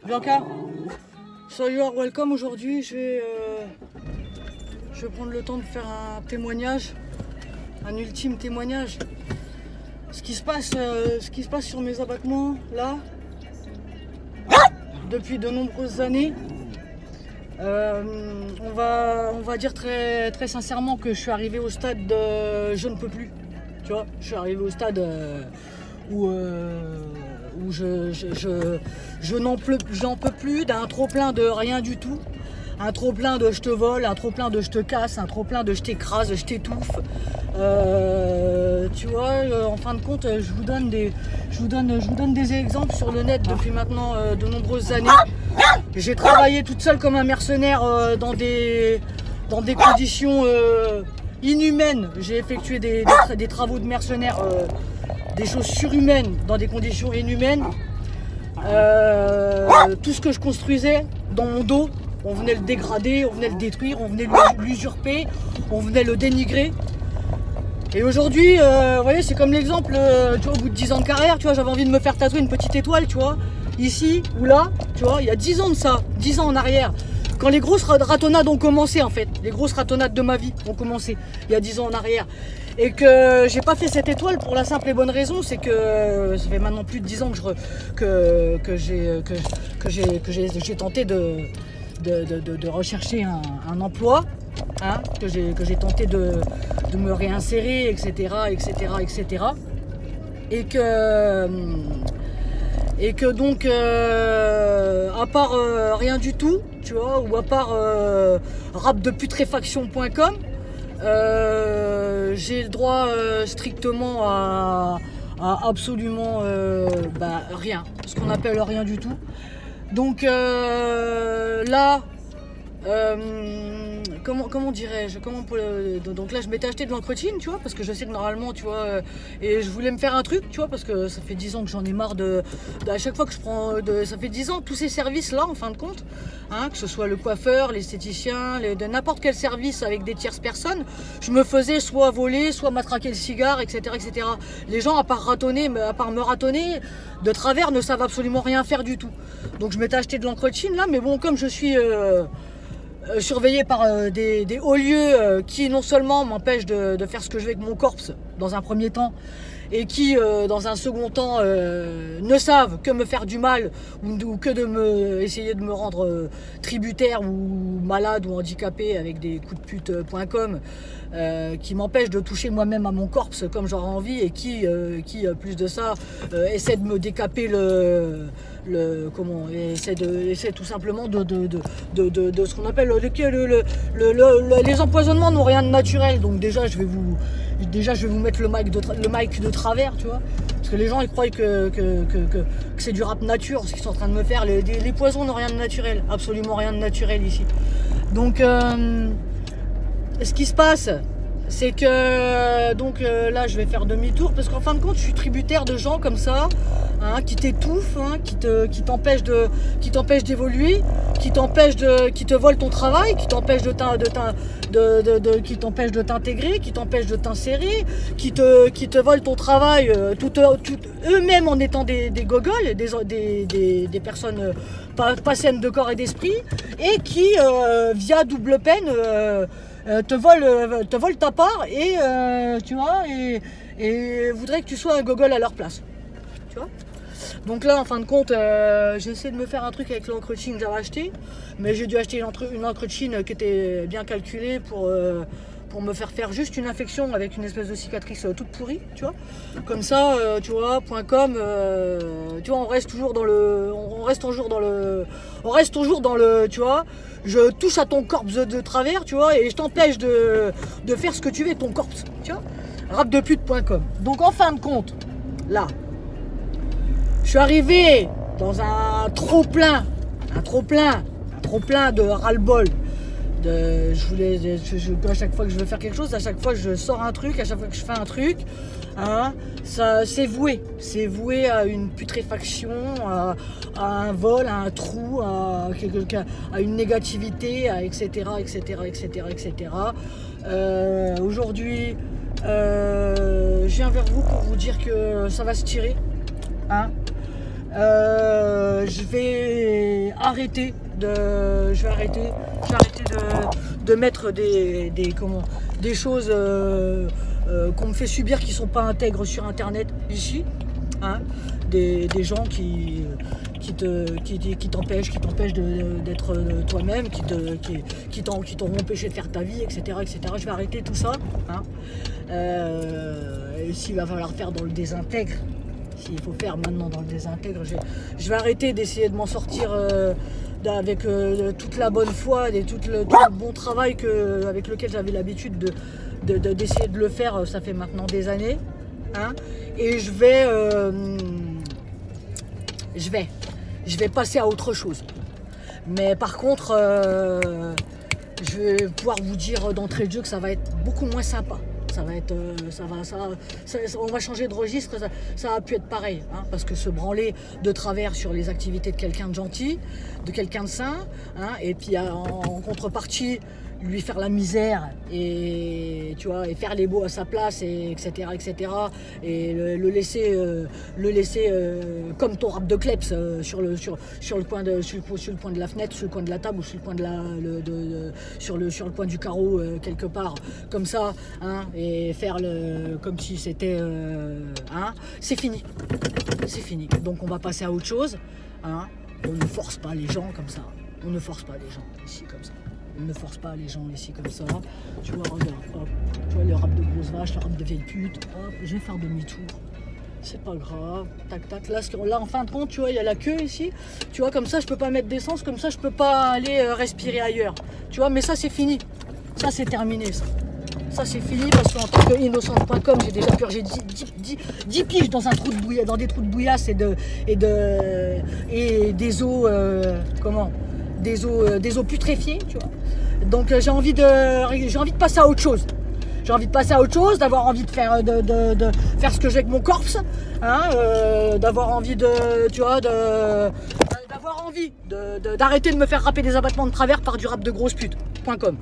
Bianca, so you are welcome. Aujourd'hui, je vais prendre le temps de faire un témoignage, un ultime témoignage. Ce qui se passe sur mes abattements là, depuis de nombreuses années. On va dire très sincèrement que je suis arrivé au stade de je ne peux plus. Tu vois, je suis arrivé au stade où j'en peux plus d'un trop plein de rien du tout. Un trop plein de je te vole, un trop plein de je te casse, un trop plein de je t'écrase, je t'étouffe. Tu vois, en fin de compte, je vous donne des exemples sur le net depuis maintenant de nombreuses années. J'ai travaillé toute seule comme un mercenaire dans des conditions inhumaines. J'ai effectué des travaux de mercenaire, des choses surhumaines dans des conditions inhumaines. Tout ce que je construisais dans mon dos, on venait le dégrader, on venait le détruire, on venait l'usurper, on venait le dénigrer. Et aujourd'hui, vous voyez, c'est comme l'exemple, tu vois, au bout de 10 ans de carrière, tu vois, j'avais envie de me faire tatouer une petite étoile, tu vois, ici ou là, tu vois, il y a 10 ans de ça, 10 ans en arrière. Quand les grosses ratonnades ont commencé, en fait, les grosses ratonnades de ma vie ont commencé, il y a 10 ans en arrière. Et que j'ai pas fait cette étoile pour la simple et bonne raison, c'est que ça fait maintenant plus de 10 ans que j'ai tenté de rechercher un emploi, hein, que j'ai tenté de me réinsérer, etc. Et que donc, à part rien du tout, tu vois, ou à part rapdeputréfaction.com, j'ai le droit strictement à absolument rien, ce qu'on appelle rien du tout. Donc là, comment dirais-je, donc là je m'étais acheté de l'encrotine, tu vois, parce que je sais que normalement, tu vois, et je voulais me faire un truc, tu vois, parce que ça fait 10 ans que j'en ai marre à chaque fois que je prends, ça fait 10 ans, tous ces services-là, en fin de compte, hein, que ce soit le coiffeur, l'esthéticien, de n'importe quel service avec des tierces personnes, je me faisais soit voler, soit matraquer le cigare, etc. Les gens, à part me ratonner, de travers, ne savent absolument rien faire du tout. Donc je m'étais acheté de l'encrotine, là, mais bon, comme je suis surveillé par des hauts lieux qui non seulement m'empêchent de faire ce que je veux avec mon corps dans un premier temps, et qui dans un second temps ne savent que me faire du mal ou que essayer de me rendre tributaire ou malade ou handicapé avec des coups de pute.com qui m'empêchent de toucher moi-même à mon corps comme j'aurais envie, et qui plus de ça essaie de me décaper essaie tout simplement de ce qu'on appelle les empoisonnements n'ont rien de naturel. Donc déjà je vais vous mettre le mic de travers, tu vois, parce que les gens ils croient que c'est du rap nature ce qu'ils sont en train de me faire. Les poisons n'ont rien de naturel, absolument rien de naturel ici. Donc ce qui se passe, c'est que là je vais faire demi-tour, parce qu'en fin de compte je suis tributaire de gens comme ça, hein, qui t'étouffent, hein, qui t'empêchent d'évoluer, qui te volent ton travail, qui t'empêchent de t'intégrer, qui t'empêchent de t'insérer, qui te volent ton travail, eux-mêmes en étant des gogoles, des personnes pas saines de corps et d'esprit, et qui via double peine te volent ta part, et tu vois, et voudraient que tu sois un gogol à leur place, tu vois. Donc là, en fin de compte, j'ai essayé de me faire un truc avec l'encrotine que j'avais acheté, mais j'ai dû acheter une encrotine qui était bien calculée pour me faire juste une infection avec une espèce de cicatrice toute pourrie, tu vois. Comme ça, tu vois, .com, tu vois, on reste toujours dans le, tu vois, je touche à ton corps de travers, tu vois, et je t'empêche de faire ce que tu veux avec ton corps, tu vois. Rapdepute.com. Donc en fin de compte, là, je suis arrivé dans un trop plein de ras-le-bol. À chaque fois que je veux faire quelque chose, à chaque fois que je sors un truc, à chaque fois que je fais un truc, hein, ça c'est voué à une putréfaction, à un vol, à un trou, à une négativité, etc. Aujourd'hui, je viens vers vous pour vous dire que ça va se tirer. hein. Je vais arrêter de mettre des choses qu'on me fait subir qui sont pas intègres sur internet ici, hein. Des gens qui t'empêchent d'être toi-même, qui t'ont empêché de faire ta vie, etc., etc. Je vais arrêter tout ça, hein. S'il va falloir faire dans le désintègre, s'il faut faire maintenant dans le désintègre, je vais arrêter d'essayer de m'en sortir avec toute la bonne foi et tout le bon travail avec lequel j'avais l'habitude d'essayer de le faire. Ça fait maintenant des années, hein. Et je vais passer à autre chose. Mais par contre, je vais pouvoir vous dire d'entrée de jeu que ça va être beaucoup moins sympa. Ça va être, on va changer de registre, ça va plus être pareil, hein, parce que se branler de travers sur les activités de quelqu'un de gentil, de quelqu'un de sain, hein, et puis en contrepartie lui faire la misère et tu vois, et faire les beaux à sa place, et etc., et le laisser comme ton rap de kleps sur le coin de la fenêtre, sur le coin de la table, ou sur le coin sur le coin du carreau, quelque part comme ça, hein, et faire comme si c'était hein, c'est fini. Donc on va passer à autre chose, hein. On ne force pas les gens comme ça, on ne force pas les gens ici comme ça. On ne force pas les gens ici comme ça. Tu vois, regarde, hop, tu vois le rap de grosse vache, le rap de vieille pute, hop, je vais faire demi-tour. C'est pas grave, tac tac. Là en fin de compte, tu vois, il y a la queue ici. Tu vois, comme ça, je peux pas mettre d'essence, comme ça, je peux pas aller respirer ailleurs. Tu vois, mais ça, c'est fini. Ça, c'est terminé, ça. Ça, c'est fini parce qu'en tant qu'innocente.com, j'ai déjà purgé 10 piges dans des trous de bouillasse et des eaux, des eaux putréfiées, tu vois. Donc j'ai envie de passer à autre chose. J'ai envie de passer à autre chose, d'avoir envie de faire ce que j'ai avec mon corps, hein, d'avoir envie d'arrêter de me faire rapper des abattements de travers par du rap de grosse pute.com.